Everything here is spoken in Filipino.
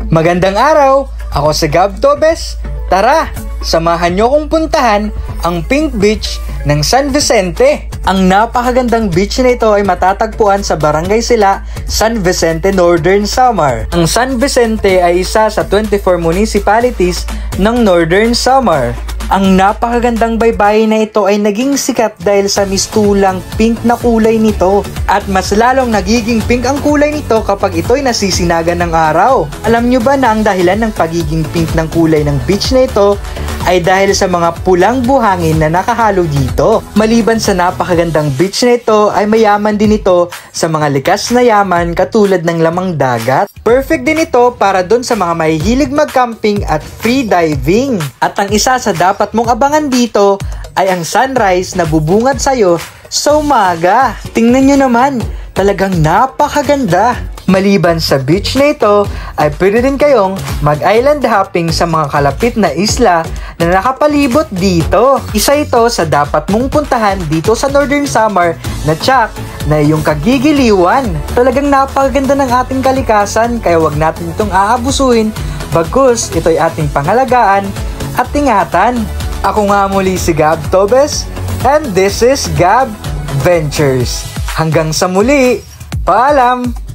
Magandang araw! Ako si Gab Tobes. Tara, samahan nyo kong puntahan ang Pink Beach ng San Vicente. Ang napakagandang beach na ito ay matatagpuan sa Barangay Sila, San Vicente, Northern Samar. Ang San Vicente ay isa sa 24 municipalities ng Northern Samar. Ang napakagandang baybayin na ito ay naging sikat dahil sa mistulang pink na kulay nito. At mas lalong nagiging pink ang kulay nito kapag ito'y nasisinagan ng araw. Alam nyo ba na ang dahilan ng pagiging pink ng kulay ng beach na ito ay dahil sa mga pulang buhangin na nakahalo dito. Maliban sa napakagandang beach na ito ay mayaman din ito sa mga likas na yaman katulad ng lamang dagat. Perfect din ito para dun sa mga mahihilig mag-camping at free diving. At ang isa sa dapat mong abangan dito ay ang sunrise na bubungad sa'yo sa umaga. Tingnan nyo naman, talagang napakaganda. Maliban sa beach na ito, ay pwede rin kayong mag-island hopping sa mga kalapit na isla na nakapalibot dito. Isa ito sa dapat mong puntahan dito sa Northern Samar na tiyak na iyong kagigiliwan. Talagang napakaganda ng ating kalikasan kaya wag natin itong aabusuhin bagkus ito'y ating pangalagaan at ingatan. Ako nga muli si Gab Tobes and this is Gab Ventures. Hanggang sa muli, paalam!